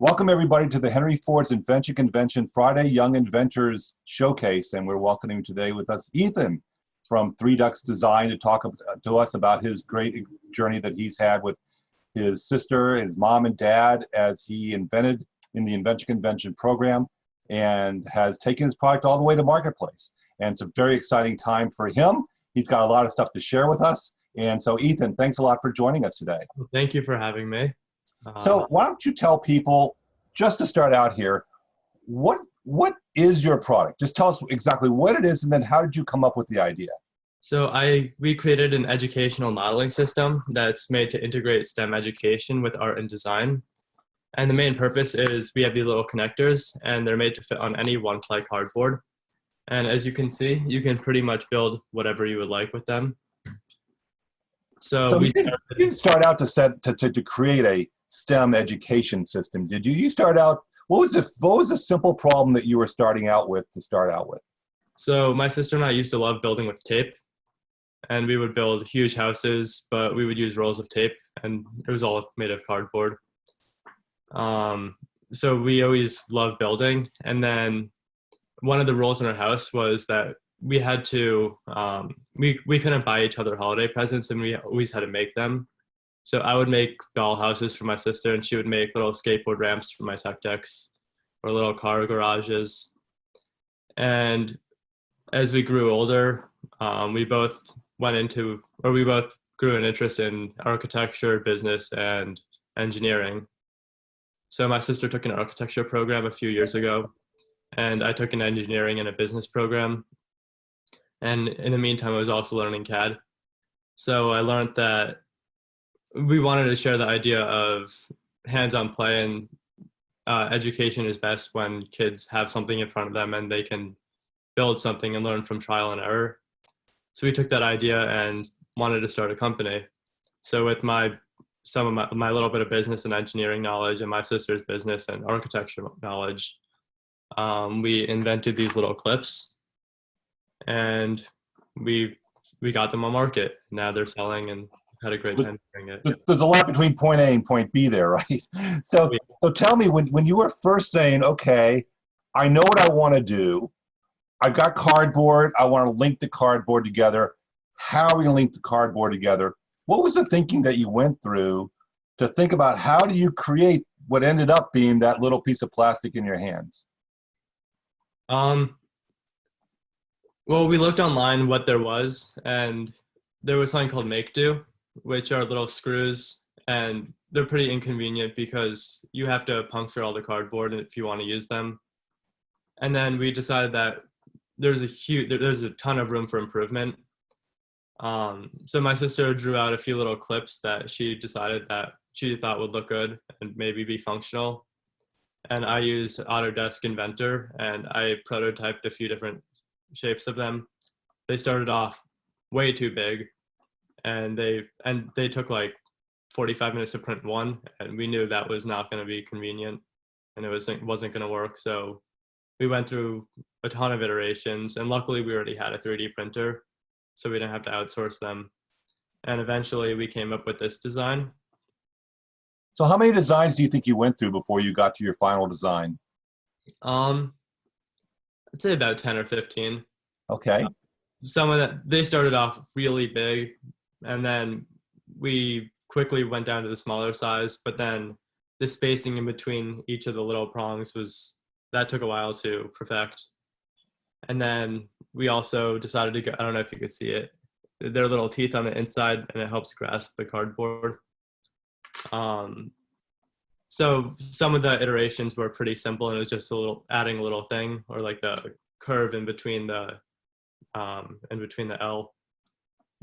Welcome everybody to the Henry Ford's Invention Friday Young Inventors Showcase, and we're welcoming today with us Ethan from Three Ducks Design to talk to us about his great journey that he's had with his sister, his mom and dad as he invented in the Invention program and has taken his product all the way to marketplace. And it's a very exciting time for him. He's got a lot of stuff to share with us. And so Ethan, thanks a lot for joining us today. Well, thank you for having me. So why don't you tell people, just to start out here, what is your product? Just tell us exactly what it is, and then how did you come up with the idea? So we created an educational modeling system that's made to integrate STEM education with art and design. And the main purpose is we have these little connectors, and they're made to fit on any one-ply cardboard. And as you can see, you can pretty much build whatever you would like with them. So you didn't start out to create a STEM education system, did you? You start out, what was the simple problem that you were starting out with to start out with? So my sister and I used to love building with tape, and we would build huge houses, but we would use rolls of tape, and it was all made of cardboard. So we always loved building, and then one of the rules in our house was that we had to, we couldn't buy each other holiday presents, and we always had to make them. So I would make doll houses for my sister, and she would make little skateboard ramps for my tech decks or little car garages. And as we grew older, we both grew an interest in architecture, business, and engineering. So my sister took an architecture program a few years ago, and I took an engineering and a business program. And in the meantime, I was also learning CAD. So I learned that we wanted to share the idea of hands-on play, and education is best when kids have something in front of them and they can build something and learn from trial and error. So we took that idea and wanted to start a company. So with some of my little bit of business and engineering knowledge and my sister's business and architecture knowledge, we invented these little clips, and we got them on market. Now they're selling, and had a great time doing it. There's a lot between point A and point B there, right? So tell me, when you were first saying, okay, I know what I want to do, I've got cardboard, I want to link the cardboard together, how are we going to link the cardboard together? What was the thinking that you went through to think about how do you create what ended up being that little piece of plastic in your hands? Well, we looked online what there was, and there was something called Make Do, which are little screws, and they're pretty inconvenient because you have to puncture all the cardboard if you want to use them. And then we decided that there's a ton of room for improvement. So my sister drew out a few little clips that she decided that she thought would look good and maybe be functional. And I used Autodesk Inventor, and I prototyped a few different shapes of them. They started off way too big, and they took like 45 minutes to print one, and we knew that was not going to be convenient, and it wasn't going to work. So we went through a ton of iterations, and luckily we already had a 3D printer, so we didn't have to outsource them. And eventually we came up with this design. So how many designs do you think you went through before you got to your final design? I'd say about 10 or 15. Okay. Some of that, they started off really big, and then we quickly went down to the smaller size, but then the spacing in between each of the little prongs that took a while to perfect. And then we also decided to go, I don't know if you could see it, there are little teeth on the inside, and it helps grasp the cardboard. So some of the iterations were pretty simple, and it was just adding a little thing, or like the curve in between the L,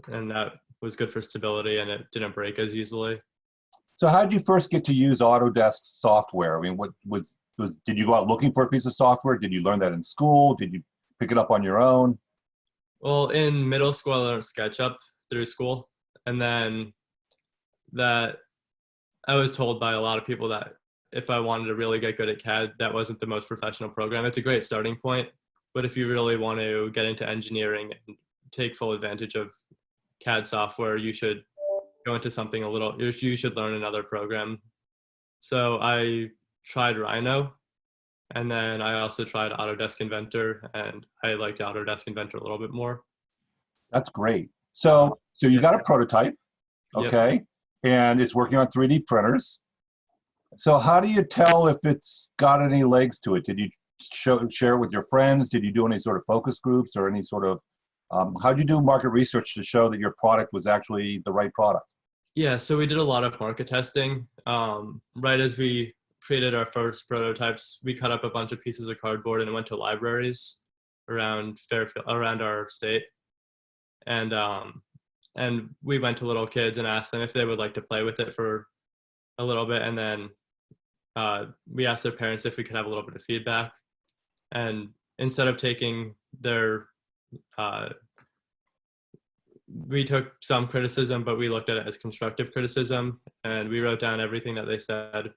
and that was good for stability, and it didn't break as easily. So how did you first get to use Autodesk software? I mean, did you go out looking for a piece of software? Did you learn that in school? Did you pick it up on your own? Well, in middle school, I learned SketchUp through school, and then that I was told by a lot of people that if I wanted to really get good at CAD, that wasn't the most professional program. It's a great starting point, but if you really want to get into engineering and take full advantage of CAD software, you should go into something you should learn another program. So I tried Rhino, and then I also tried Autodesk Inventor, and I liked Autodesk Inventor a little bit more. That's great. So you got a prototype, Yep. okay, and it's working on 3D printers. So how do you tell if it's got any legs to it? Did you share it with your friends? Did you do any sort of focus groups or any sort of, how did you do market research to show that your product was actually the right product? Yeah, so we did a lot of market testing. Right as we created our first prototypes, we cut up a bunch of pieces of cardboard and went to libraries around Fairfield, around our state, and we went to little kids and asked them if they would like to play with it for a little bit, and then we asked their parents if we could have a little bit of feedback. And instead of taking their we took some criticism, but we looked at it as constructive criticism, and we wrote down everything that they said,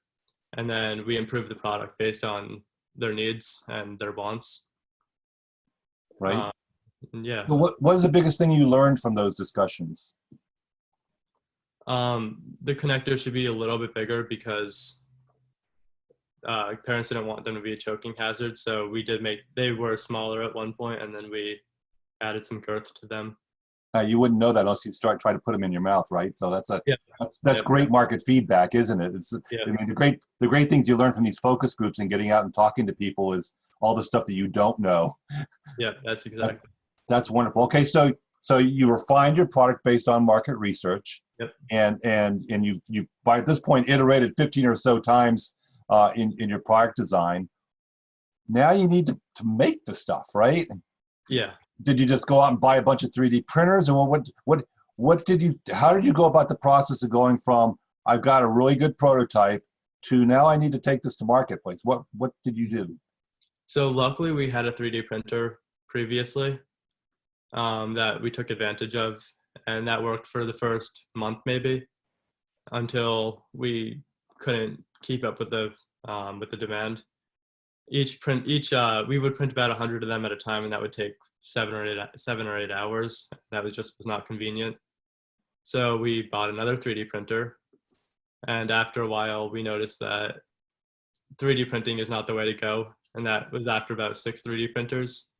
and then we improved the product based on their needs and their wants. Right. Yeah. So what is the biggest thing you learned from those discussions? The connector should be a little bit bigger because parents didn't want them to be a choking hazard. So they were smaller at one point, and then we added some girth to them. You wouldn't know that unless you start trying to put them in your mouth, right? So that's Yeah. great market feedback, isn't it? Yeah. I mean, the great things you learn from these focus groups and getting out and talking to people is all the stuff that you don't know. Yeah, that's exactly. That's wonderful. Okay, so you refined your product based on market research. Yep. And you've by this point iterated 15 or so times in your product design. Now you need to make the stuff, right? Yeah. Did you just go out and buy a bunch of 3D printers, or how did you go about the process of going from I've got a really good prototype to now I need to take this to marketplace? What did you do? So luckily we had a 3D printer previously that we took advantage of, and that worked for the first month maybe until we couldn't keep up with the demand. We would print about 100 of them at a time, and that would take 7 or 8 hours. That was not convenient. So we bought another 3D printer, and after a while we noticed that 3D printing is not the way to go, and that was after about 6 3D printers.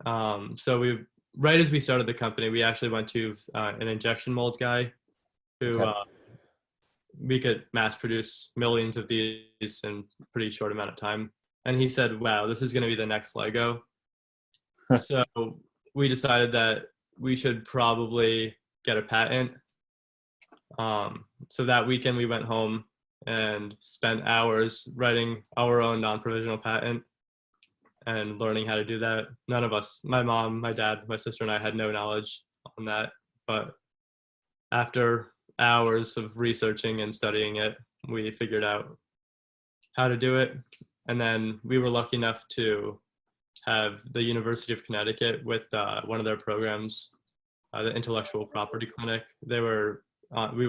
So right as we started the company, we actually went to an injection mold guy who we could mass produce millions of these in a pretty short amount of time. And he said, wow, this is going to be the next Lego. So we decided that we should probably get a patent. So that weekend we went home and spent hours writing our own non-provisional patent and learning how to do that. None of us, my mom, my dad, my sister, and I had no knowledge on that. But after hours of researching and studying it, we figured out how to do it. And then we were lucky enough to have the University of Connecticut with one of their programs, the Intellectual Property Clinic. We were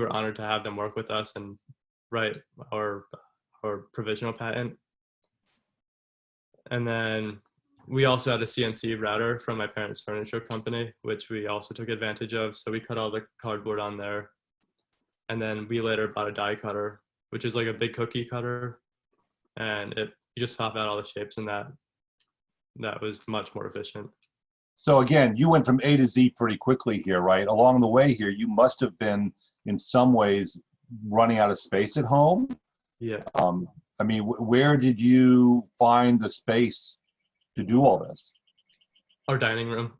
honored to have them work with us and write our provisional patent. And then we also had a CNC router from my parents' furniture company, which we also took advantage of. So we cut all the cardboard on there. And then we later bought a die cutter, which is like a big cookie cutter. And you just pop out all the shapes, and that was much more efficient. So again, you went from A to Z pretty quickly here, right? Along the way here, you must have been in some ways running out of space at home. Yeah. I mean, where did you find the space to do all this? Our dining room.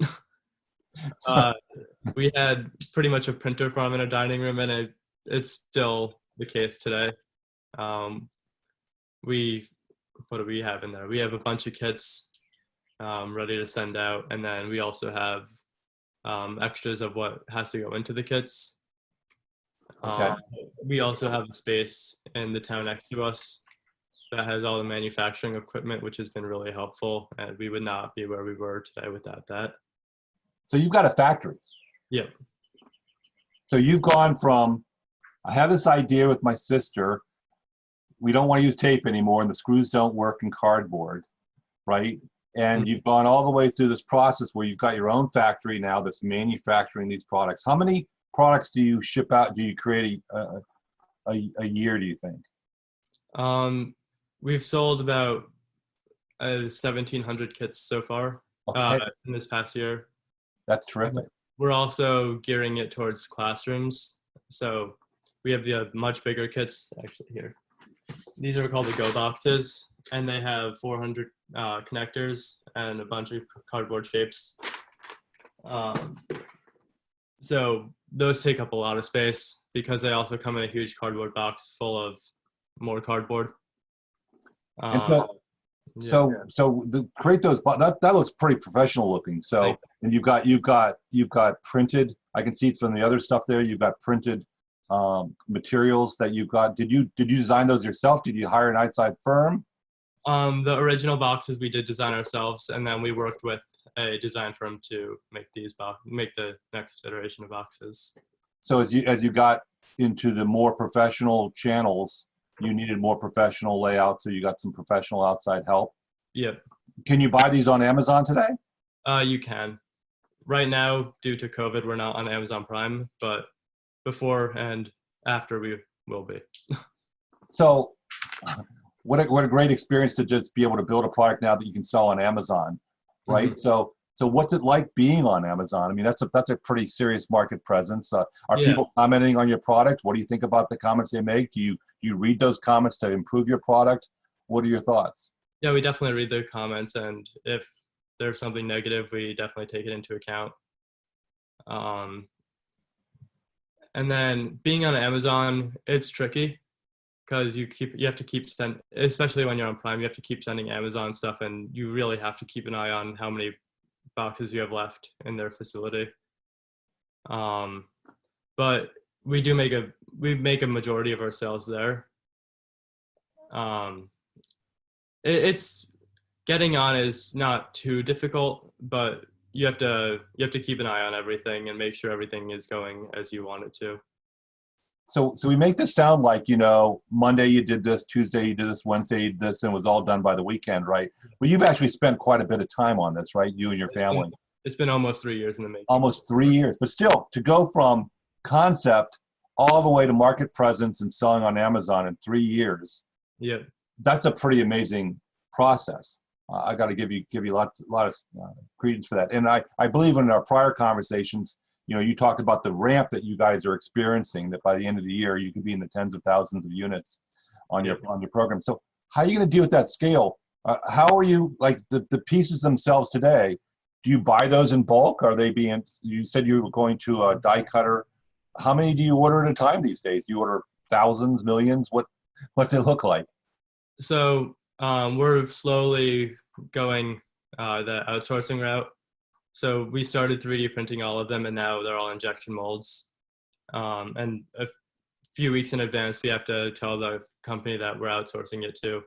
We had pretty much a printer farm in a dining room, and it's still the case today. What do we have in there? We have a bunch of kits ready to send out, and then we also have extras of what has to go into the kits. Okay. We also have a space in the town next to us that has all the manufacturing equipment, which has been really helpful, and we would not be where we were today without that. So you've got a factory. Yep. So you've gone from, I have this idea with my sister, we don't want to use tape anymore and the screws don't work in cardboard, right? And you've gone all the way through this process where you've got your own factory now that's manufacturing these products. How many products do you ship out, do you create a year, do you think? We've sold about 1,700 kits so far Okay, in this past year. that's terrific. We're also gearing it towards classrooms. So we have the much bigger kits actually here. These are called the Go boxes, and they have 400 connectors and a bunch of cardboard shapes. So those take up a lot of space because they also come in a huge cardboard box full of more cardboard. And so create those. That looks pretty professional looking. So, and you've got printed. I can see from the other stuff there. You've got printed materials that you've got. Did you design those yourself? Did you hire an outside firm? The original boxes we did design ourselves, and then we worked with a design firm to make the next iteration of boxes. So as you got into the more professional channels, you needed more professional layout, so you got some professional outside help. Yep. Can you buy these on Amazon today? You can. Right now, due to COVID, we're not on Amazon Prime, but before and after we will be. So what a great experience to just be able to build a product now that you can sell on Amazon, right? Mm-hmm. So what's it like being on Amazon? I mean, that's a pretty serious market presence. Are people commenting on your product? What do you think about the comments they make? Do you read those comments to improve your product? What are your thoughts? Yeah, we definitely read the comments, and if there's something negative, we definitely take it into account. And then being on Amazon, it's tricky because you have to keep sending, especially when you're on Prime, you have to keep sending Amazon stuff, and you really have to keep an eye on how many boxes you have left in their facility. But we make a majority of our sales there. It's getting on is not too difficult, but you have to keep an eye on everything and make sure everything is going as you want it to. So we make this sound like, Monday you did this, Tuesday you did this, Wednesday you did this, and it was all done by the weekend, right? Well, you've actually spent quite a bit of time on this, right? You and your family. It's been almost 3 years in the making. Almost 3 years, but still, to go from concept all the way to market presence and selling on Amazon in 3 years. Yeah, that's a pretty amazing process. I got to give you a lot of credence for that. And I believe in our prior conversations, you talked about the ramp that you guys are experiencing, that by the end of the year, you could be in the tens of thousands of units on your program. So how are you going to deal with that scale? How are you, like the pieces themselves today, do you buy those in bulk? Are they you said you were going to a die cutter. How many do you order at a time these days? Do you order thousands, millions? What's it look like? So we're slowly going the outsourcing route. So we started 3D printing all of them, and now they're all injection molds. And a few weeks in advance, we have to tell the company that we're outsourcing it to.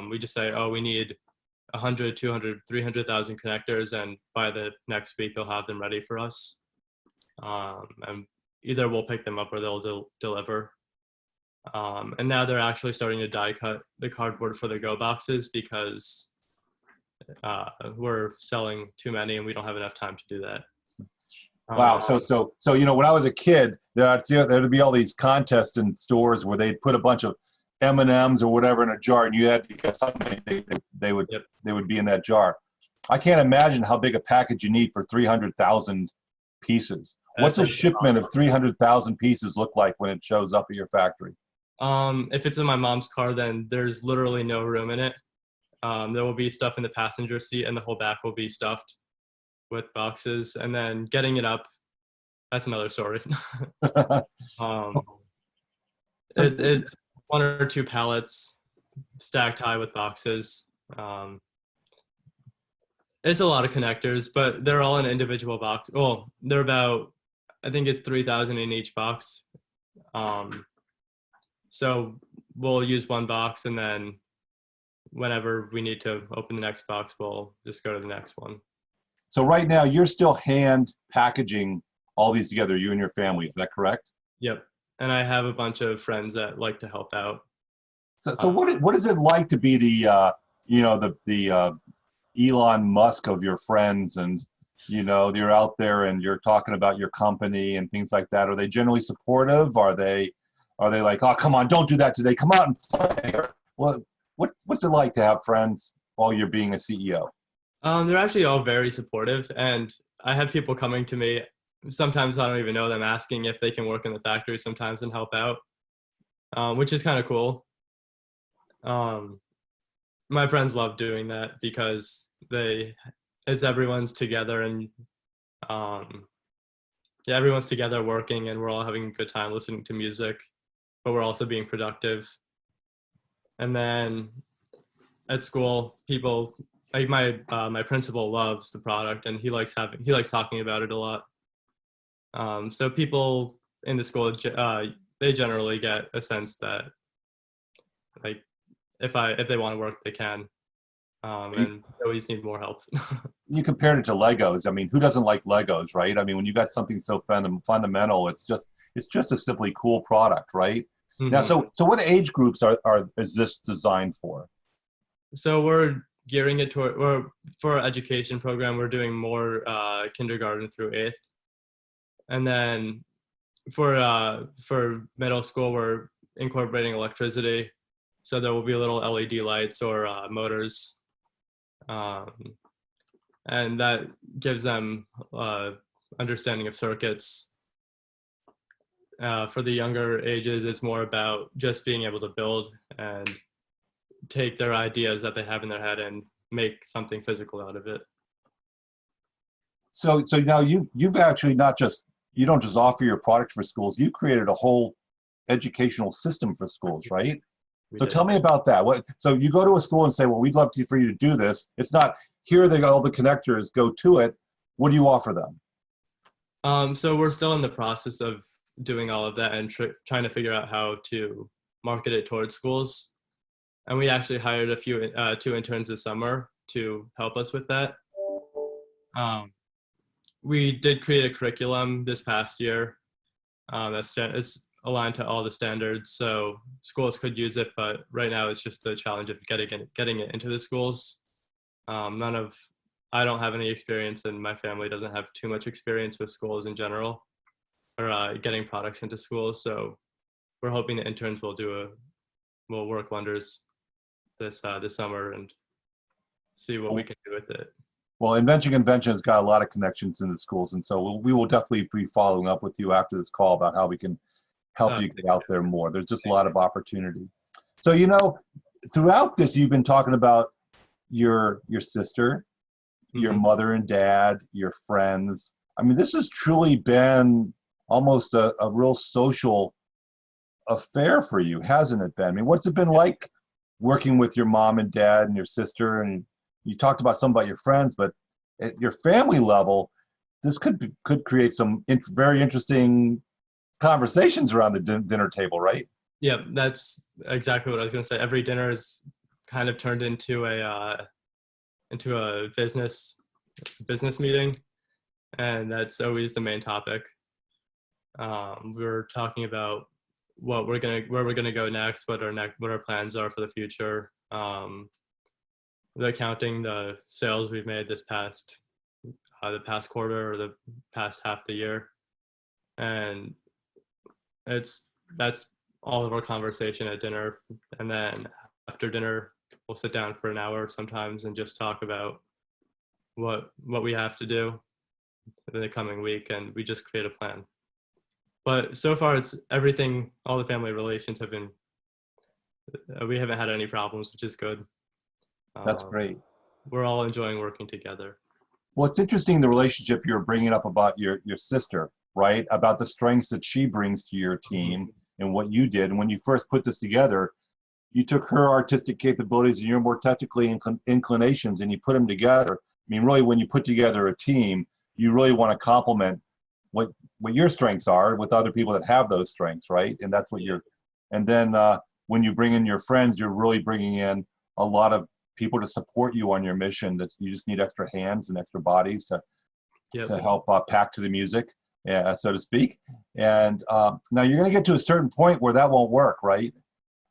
We just say, we need 100, 200, 300,000 connectors, and by the next week, they'll have them ready for us. And either we'll pick them up or they'll deliver. And now they're actually starting to die cut the cardboard for the Go boxes because we're selling too many and we don't have enough time to do that. Wow. So when I was a kid, there'd be all these contests in stores where they'd put a bunch of M&Ms or whatever in a jar, and you had to guess how many they would be in that jar. I can't imagine how big a package you need for 300,000 pieces. What's a shipment of 300,000 pieces look like when it shows up at your factory? If it's in my mom's car, then there's literally no room in it. There will be stuff in the passenger seat, and the whole back will be stuffed with boxes. And then getting it up, that's another story. It's 1 or 2 pallets stacked high with boxes. It's a lot of connectors, but they're all in individual box. Well, they're about, I think it's 3,000 in each box. So we'll use one box, and then whenever we need to open the next box, we'll just go to the next one. So right now, you're still hand packaging all these together, you and your family. Is that correct? Yep. And I have a bunch of friends that like to help out. So what is it like to be the Elon Musk of your friends, and you're out there and you're talking about your company and things like that? Are they generally supportive? Are they like, oh, come on, don't do that today, come out and play? What's it like to have friends while you're being a CEO? They're actually all very supportive, and I have people coming to me. Sometimes I don't even know them, asking if they can work in the factory sometimes and help out, which is kind of cool. Um, my friends love doing that because it's everyone's together and um, yeah, everyone's together working, and we're all having a good time listening to music, but we're also being productive. And then at school, people like my principal loves the product, and he likes talking about it a lot. So people in the school, they generally get a sense that like if they want to work, they can, You, and they always need more help. you compared it to Legos. I mean, who doesn't like Legos, right? I mean, when you got something so fundamental, it's just a simply cool product, right? Now, hmm so what age groups is this designed for? So we're gearing it toward, or for our education program, we're doing more kindergarten through eighth, and then for middle school, we're incorporating electricity, so there will be little LED lights or motors, um, and that gives them understanding of circuits. For the younger ages, it's more about just being able to build and take their ideas that they have in their head and make something physical out of it. So now you've actually you don't just offer your product for schools. You created a whole educational system for schools, right? We So did. tell me about that. So you go to a school and say, well, we'd love for you to do this. It's not here are all the connectors, go to it. What do you offer them? So we're still in the process of doing all of that and trying to figure out how to market it towards schools. And we actually hired two interns this summer to help us with that. Um, we did create a curriculum this past year is aligned to all the standards, so schools could use it. But right now, it's just the challenge of getting it into the schools. I don't have any experience, and my family doesn't have too much experience with schools in general, or getting products into schools. So we're hoping the interns will work wonders this summer and see what we can do with it. Well, Invention has got a lot of connections in the schools, and so we will definitely be following up with you after this call about how we can help you get out there more. There's just a lot of opportunity. So, throughout this, you've been talking about your sister, your mother and dad, your friends. I mean, this has truly been almost a real social affair for you, hasn't it been? I mean, what's it been like working with your mom and dad and your sister? And you talked about some about your friends, but at your family level, this could create some very interesting conversations around the dinner table, right? Yeah, that's exactly what I was going to say. Every dinner is kind of turned into a business meeting, and that's always the main topic. We're talking about where we're gonna go next, what our plans are for the future. They're counting the sales we've made the past quarter or the past half the year, and that's all of our conversation at dinner. And then after dinner, we'll sit down for an hour sometimes and just talk about what we have to do in the coming week, and we just create a plan. But so far, it's everything. All the family relations have been. We haven't had any problems, which is good. That's great. We're all enjoying working together. Well, it's interesting the relationship you're bringing up about your sister, right? About the strengths that she brings to your team and what you did. And when you first put this together, you took her artistic capabilities and your more technically inclinations and you put them together. I mean, really, when you put together a team, you really want to complement what your strengths are with other people that have those strengths, right? And that's what and then when you bring in your friends, you're really bringing in a lot of people to support you on your mission. That you just need extra hands and extra bodies to help pack to the music, so to speak. And now you're going to get to a certain point where that won't work, right?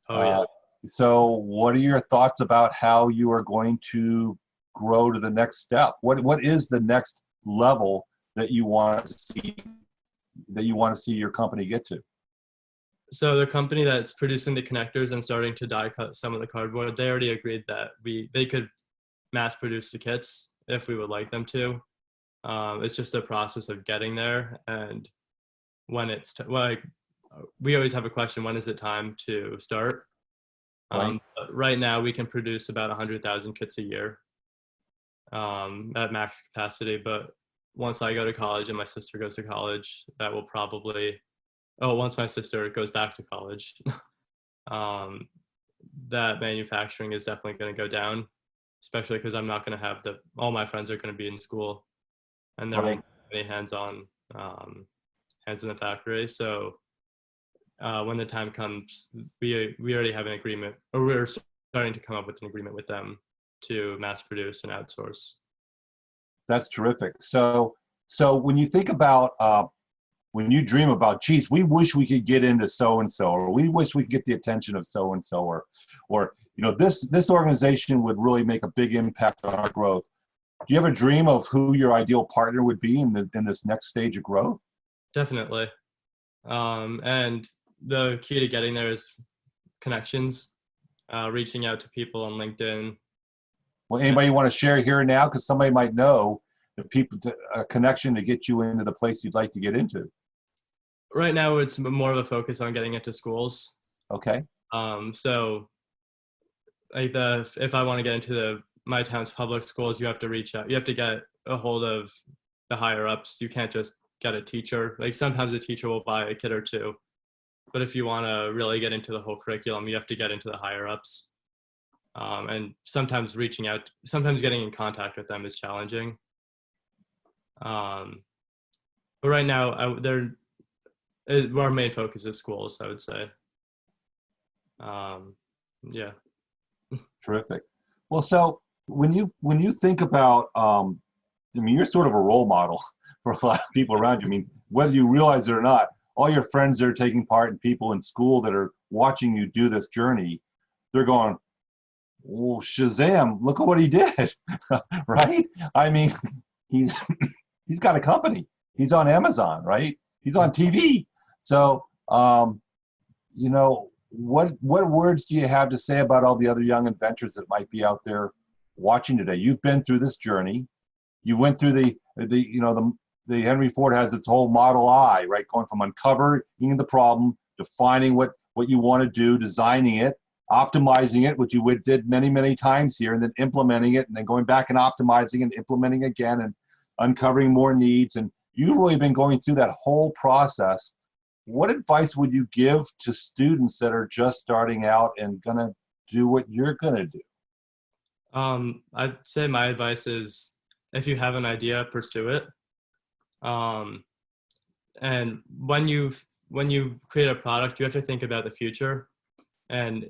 Oh yeah. So what are your thoughts about how you are going to grow to the next step? What is the next level that you want to see your company get to? So the company that's producing the connectors and starting to die cut some of the cardboard, they already agreed that they could mass produce the kits if we would like them to. It's just a process of getting there, and when it's like we always have a question: when is it time to start? Right. But right now, we can produce about 100,000 kits a year at max capacity. But once I go to college and my sister goes to college, that will probably once my sister goes back to college, um, that manufacturing is definitely going to go down, especially because I'm not going to have all my friends are going to be in school, and there won't be any hands in the factory. So when the time comes, we already have an agreement, or we're starting to come up with an agreement with them to mass produce and outsource. That's terrific. So when you think about when you dream about, geez, we wish we could get into so and so, or we wish we could get the attention of so and so, or this organization would really make a big impact on our growth. Do you have a dream of who your ideal partner would be in this next stage of growth? Definitely. And the key to getting there is connections, reaching out to people on LinkedIn. Well, anybody want to share here and now? Because somebody might know a connection to get you into the place you'd like to get into. Right now, it's more of a focus on getting into schools. Okay. So like if I want to get into my town's public schools, you have to reach out. You have to get a hold of the higher ups. You can't just get a teacher. Like sometimes a teacher will buy a kit or two, but if you want to really get into the whole curriculum, you have to get into the higher ups. And sometimes getting in contact with them is challenging. But right now, our main focus is schools, I would say. Yeah. Terrific. Well, so when you think about, I mean, you're sort of a role model for a lot of people around you. I mean, whether you realize it or not, all your friends that are taking part and people in school that are watching you do this journey, they're going, well, Shazam, look at what he did, right? I mean, he's got a company. He's on Amazon, right? He's on TV. So, what words do you have to say about all the other young inventors that might be out there watching today? You've been through this journey. You went through the Henry Ford has its whole Model I, right? Going from uncovering the problem, defining what you want to do, designing it, optimizing it, which you did many, many times here, and then implementing it, and then going back and optimizing and implementing again, and uncovering more needs. And you've really been going through that whole process. What advice would you give to students that are just starting out and gonna do what you're gonna do? I'd say my advice is, if you have an idea, pursue it. And when you create a product, you have to think about the future. And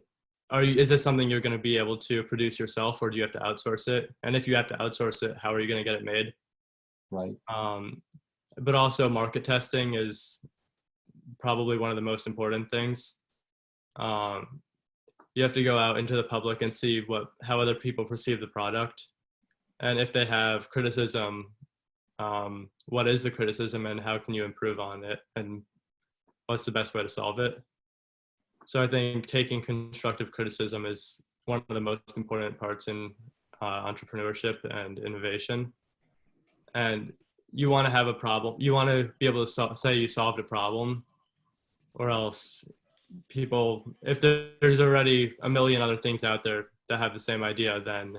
is this something you're going to be able to produce yourself, or do you have to outsource it? And if you have to outsource it, how are you going to get it made? Right. But also market testing is probably one of the most important things. You have to go out into the public and see how other people perceive the product. And if they have criticism, what is the criticism and how can you improve on it? And what's the best way to solve it? So I think taking constructive criticism is one of the most important parts in entrepreneurship and innovation. And you want to have a problem. You want to be able to say you solved a problem, or else if there's already a million other things out there that have the same idea, then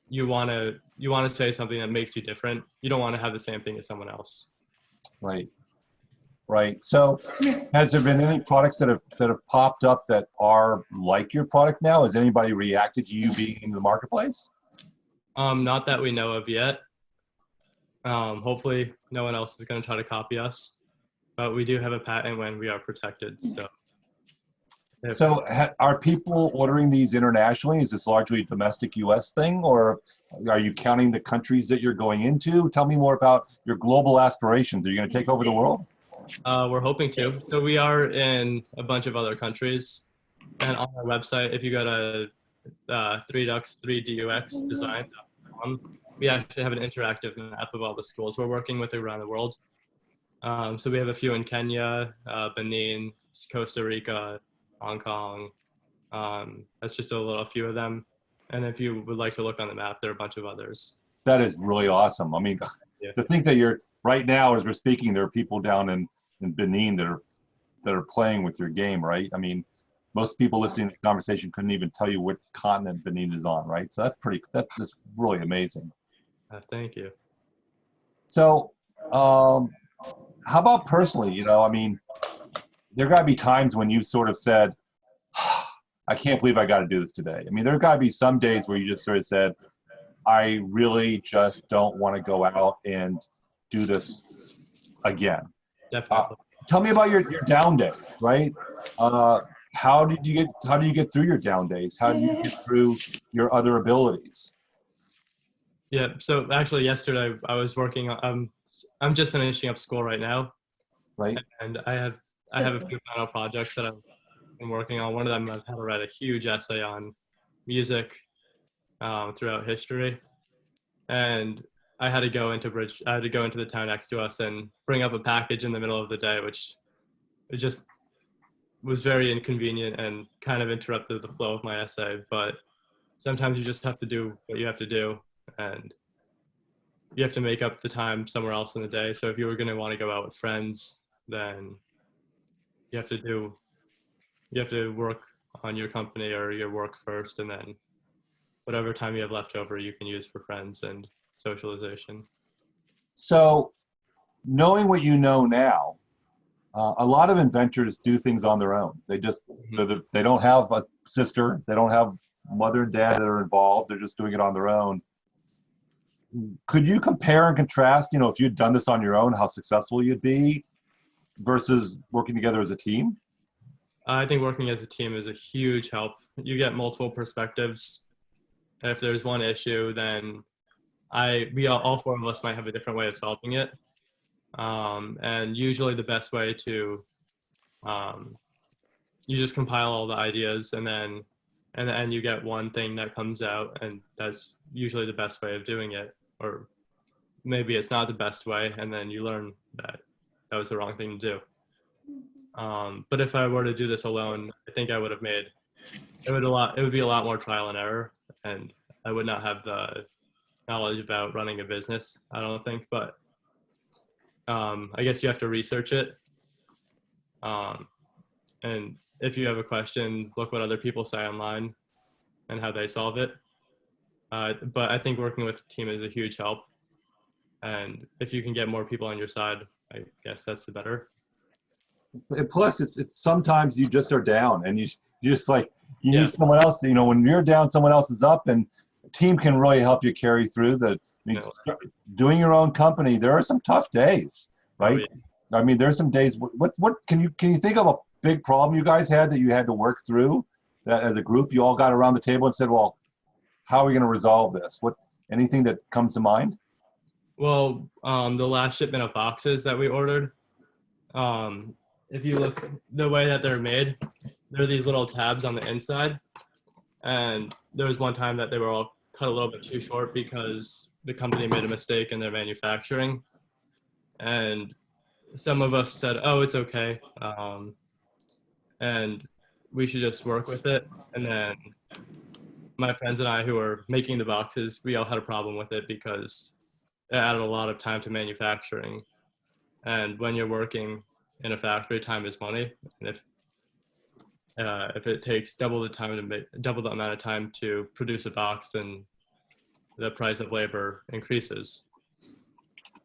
you want to say something that makes you different. You don't want to have the same thing as someone else. Right. Right. So has there been any products that have popped up that are like your product now? Has anybody reacted to you being in the marketplace? Not that we know of yet. Hopefully no one else is going to try to copy us, but we do have a patent when we are protected. So are people ordering these internationally? Is this largely a domestic US thing, or are you counting the countries that you're going into? Tell me more about your global aspirations. Are you going to take over the world? We're hoping to. So we are in a bunch of other countries, and on our website, if you go to 3ducks design.com, we actually have an interactive map of all the schools we're working with around the world. So we have a few in Kenya, Benin, Costa Rica, Hong Kong. That's just a few of them. And if you would like to look on the map, there are a bunch of others. That is really awesome. I mean, Yeah. to think that you're right now as we're speaking, there are people down in Benin that are playing with your game, right? I mean, most people listening to the conversation couldn't even tell you what continent Benin is on, right? So that's just really amazing. Thank you. So, how about personally? You know, I mean, there got to be times when you sort of said, I can't believe I got to do this today. I mean, there got to be some days where you just sort of said, I really just don't want to go out and do this again. Definitely. Tell me about your down days, right? How do you get through your down days? How do you get through your other abilities? Yeah. So actually, yesterday I was working on. I'm just finishing up school right now, Right? and I have a few final projects that I've been working on. One of them I've had to write a huge essay on music throughout history, and I had to go into the town next to us and bring up a package in the middle of the day, which it just was very inconvenient and kind of interrupted the flow of my essay. But sometimes you just have to do what you have to do, and you have to make up the time somewhere else in the day. So if you were going to want to go out with friends, then you have to work on your company or your work first, and then whatever time you have left over you can use for friends and socialization. So, knowing what you know now, a lot of inventors do things on their own. They just they don't have a sister, they don't have mother and dad that are involved. They're just doing it on their own. Could you compare and contrast? You know, if you'd done this on your own, how successful you'd be versus working together as a team? I think working as a team is a huge help. You get multiple perspectives. If there's one issue, then all four of us might have a different way of solving it. And usually the best way to, you just compile all the ideas and then you get one thing that comes out, and that's usually the best way of doing it. Or maybe it's not the best way, and then you learn that was the wrong thing to do. But if I were to do this alone, I think I would have it would be a lot more trial and error, and I would not have the knowledge about running a business, I don't think. But I guess you have to research it. And if you have a question, look what other people say online and how they solve it. But I think working with a team is a huge help. And if you can get more people on your side, I guess that's the better. And plus, it's sometimes you just are down, and you just like you need someone else. You know, when you're down, someone else is up, and a team can really help you carry through the. I mean, doing your own company, there are some tough days, right? Oh, yeah. I mean, there's some days. What can you think of a big problem you guys had that you had to work through? That as a group, you all got around the table and said, "Well, how are we going to resolve this?" Anything that comes to mind? Well, the last shipment of boxes that we ordered. If you look the way that they're made, there are these little tabs on the inside, and there was one time that they were all cut a little bit too short because the company made a mistake in their manufacturing, and some of us said, oh, it's okay, and we should just work with it. And then my friends and I who were making the boxes, we all had a problem with it because it added a lot of time to manufacturing, and when you're working in a factory, time is money, and if it takes double the amount of time to produce a box, then the price of labor increases.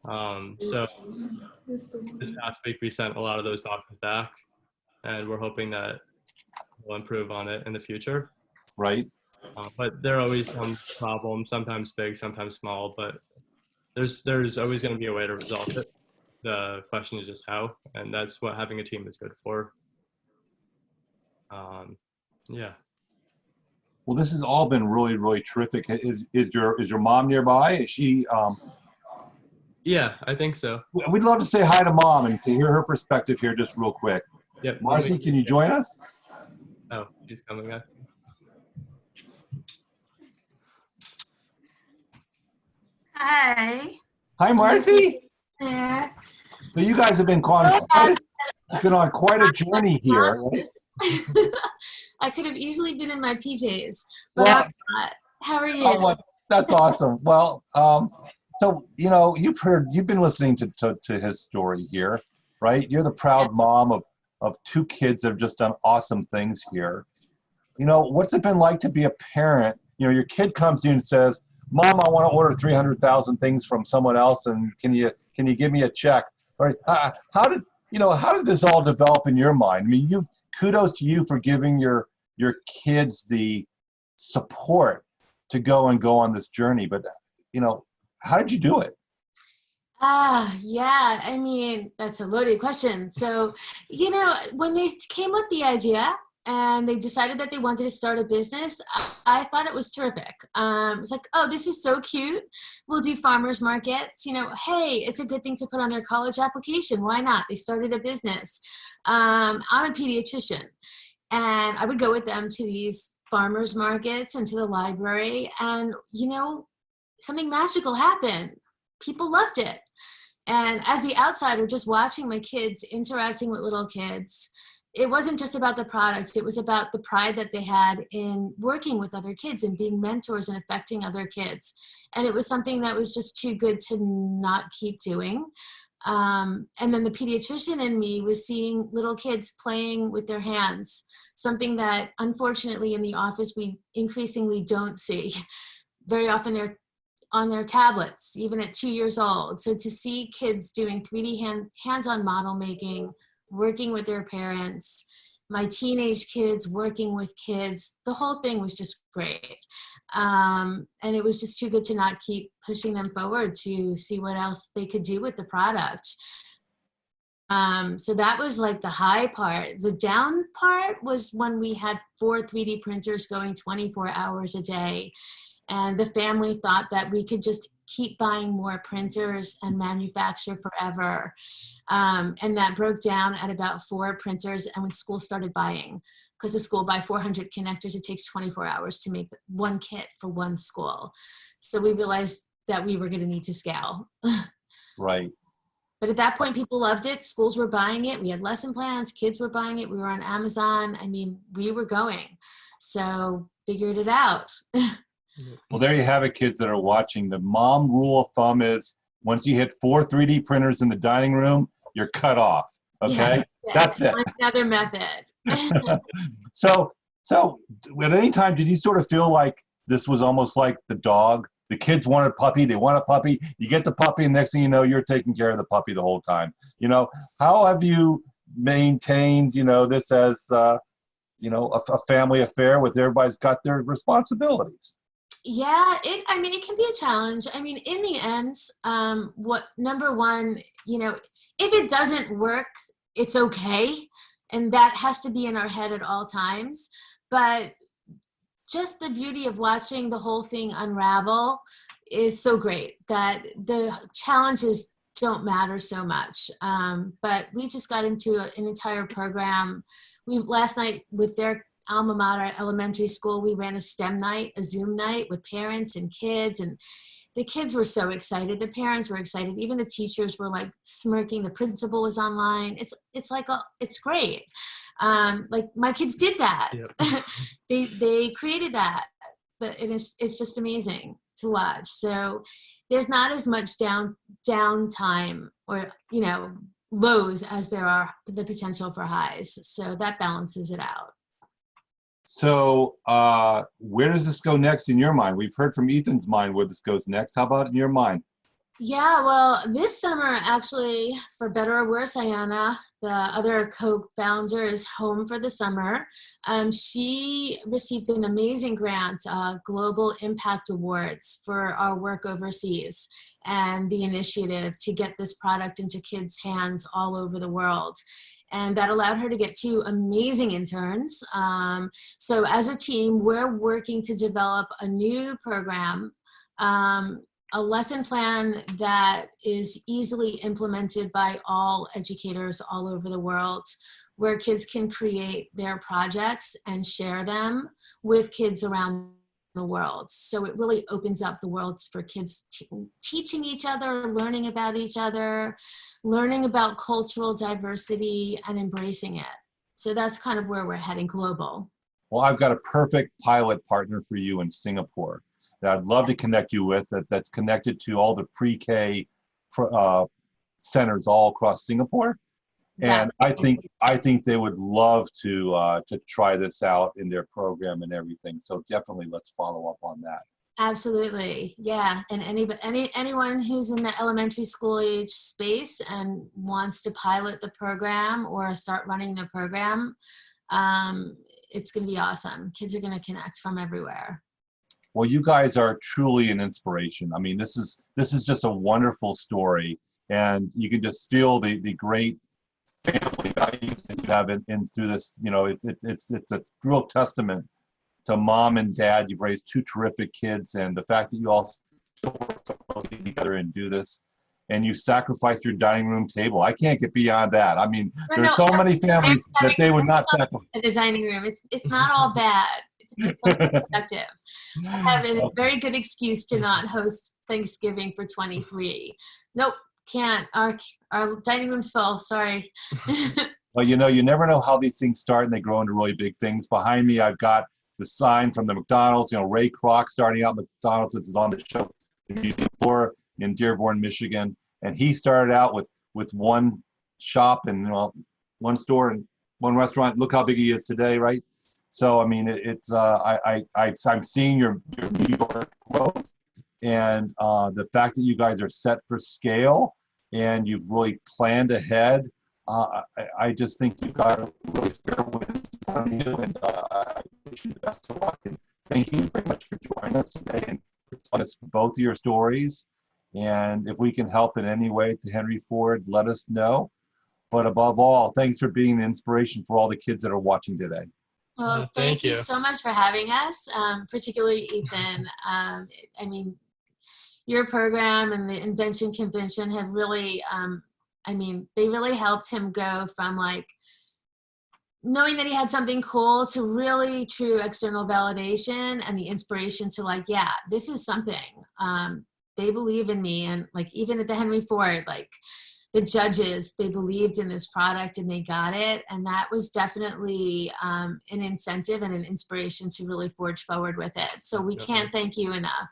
So this past week we sent a lot of those boxes back, and we're hoping that we'll improve on it in the future. Right. But there are always some problems, sometimes big, sometimes small, but there's always going to be a way to resolve it. The question is just how, and that's what having a team is good for. Yeah. Well, this has all been really, really terrific. Is your mom nearby? Is she? Yeah, I think so. We'd love to say hi to Mom and to hear her perspective here, just real quick. Yep. Marcy, can you join us? Oh, she's coming up. Hi. Hi, Marcy. Yeah. So you guys have been You've been on quite a journey here, right? I could have easily been in my PJs, but Well, I'm not. How are you? oh, that's awesome. Well, so you've been listening to his story here, right? You're the proud mom of two kids that have just done awesome things here. What's it been like to be a parent? Your kid comes to you and says, "Mom, I want to order 300,000 things from someone else, and can you give me a check?" Right? How did this all develop in your mind? I mean, kudos to you for giving your kids the support to go on this journey. But how did you do it? Yeah. I mean, that's a loaded question. So, when they came with the idea and they decided that they wanted to start a business, I thought it was terrific. It was like, oh, this is so cute. We'll do farmers markets. Hey, it's a good thing to put on their college application. Why not? They started a business. I'm a pediatrician, and I would go with them to these farmers markets and to the library, and something magical happened. People loved it. And as the outsider, just watching my kids interacting with little kids, it wasn't just about the product. It was about the pride that they had in working with other kids and being mentors and affecting other kids. And it was something that was just too good to not keep doing. And then the pediatrician in me was seeing little kids playing with their hands, something that unfortunately in the office we increasingly don't see. Very often they're on their tablets, even at 2 years old. So to see kids doing 3D hands-on model making, working with their parents, my teenage kids working with kids, the whole thing was just great. And it was just too good to not keep pushing them forward to see what else they could do with the product. So that was like the high part. The down part was when we had 4 3D printers going 24 hours a day. And the family thought that we could just keep buying more printers and manufacture forever. And that broke down at about 4 printers. And when school started buying, because the school buy 400 connectors, it takes 24 hours to make one kit for one school. So we realized that we were going to need to scale. Right. But at that point, people loved it. Schools were buying it. We had lesson plans. Kids were buying it. We were on Amazon. I mean, we were going. So figured it out. Well, there you have it, kids that are watching. The mom rule of thumb is once you hit 4 3D printers in the dining room, you're cut off. Okay? Yeah, that's it. Another method. So at any time, did you sort of feel like this was almost like the dog? The kids want a puppy. They want a puppy. You get the puppy, and next thing you know, you're taking care of the puppy the whole time. How have you maintained, this as, a family affair with everybody's got their responsibilities? Yeah, it can be a challenge. I mean, in the end, number one, if it doesn't work, it's okay. And that has to be in our head at all times. But just the beauty of watching the whole thing unravel is so great that the challenges don't matter so much. But we just got into an entire program. Last night with their alma mater elementary school, we ran a STEM night, a Zoom night with parents and kids, and the kids were so excited. The parents were excited. Even the teachers were like smirking. The principal was online. It's great. Like my kids did that. Yep. they created that, but it's just amazing to watch. So there's not as much downtime or lows as there are the potential for highs. So that balances it out. So where does this go next in your mind? We've heard from Ethan's mind where this goes next. How about in your mind? Yeah, well, this summer, actually, for better or worse, Ayanna, the other co-founder, is home for the summer. She received an amazing grant, Global Impact Awards, for our work overseas and the initiative to get this product into kids' hands all over the world. And that allowed her to get 2 amazing interns. So as a team, we're working to develop a new program, a lesson plan that is easily implemented by all educators all over the world, where kids can create their projects and share them with kids around the world. So it really opens up the world for kids teaching each other, learning about each other, learning about cultural diversity, and embracing it. So that's kind of where we're heading global. Well, I've got a perfect pilot partner for you in Singapore that I'd love to connect you with, that's connected to all the pre-K centers all across Singapore. And I think they would love to try this out in their program and everything. So definitely let's follow up on that. Absolutely. Yeah. And anyone who's in the elementary school age space and wants to pilot the program or start running the program, it's going to be awesome. Kids are going to connect from everywhere. Well, you guys are truly an inspiration. I mean, this is just a wonderful story, and you can just feel the great family values that you have in through this. You know, it's a real testament to mom and dad. You've raised two terrific kids, and the fact that you all still work so closely together and do this, and you sacrificed your dining room table. I can't get beyond that. I mean, there's so many families that they would not sacrifice. The dining room, it's not all bad. It's productive. I have a very good excuse to not host Thanksgiving for 23. Nope, can't. Our dining room's full. Sorry. Well, you know, you never know how these things start, and they grow into really big things. Behind me, I've got the sign from the McDonald's. You know, Ray Kroc starting out McDonald's. This is on the show in Dearborn, Michigan, and he started out with one shop and, you know, one store and one restaurant. Look how big he is today, right? So I mean, I'm seeing your New York growth, and the fact that you guys are set for scale and you've really planned ahead. I just think you've got a really fair wind in front of you, and I wish you the best of luck. And thank you very much for joining us today and telling us both of your stories. And if we can help in any way to Henry Ford, let us know. But above all, thanks for being an inspiration for all the kids that are watching today. Well, thank you so much for having us, particularly Ethan. I mean, your program and the Invention Convention have really, they really helped him go from like knowing that he had something cool to really true external validation and the inspiration to like, yeah, this is something. They believe in me. And like, even at the Henry Ford, like, the judges, they believed in this product and they got it. And that was definitely an incentive and an inspiration to really forge forward with it. So we can't thank you enough.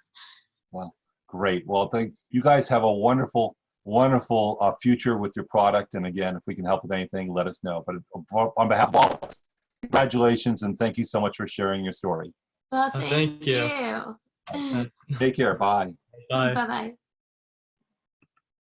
Well, great. Well, you guys have a wonderful, wonderful future with your product. And again, if we can help with anything, let us know. But on behalf of all of us, congratulations and thank you so much for sharing your story. Well, thank you. Take care. Bye. Bye. Bye-bye.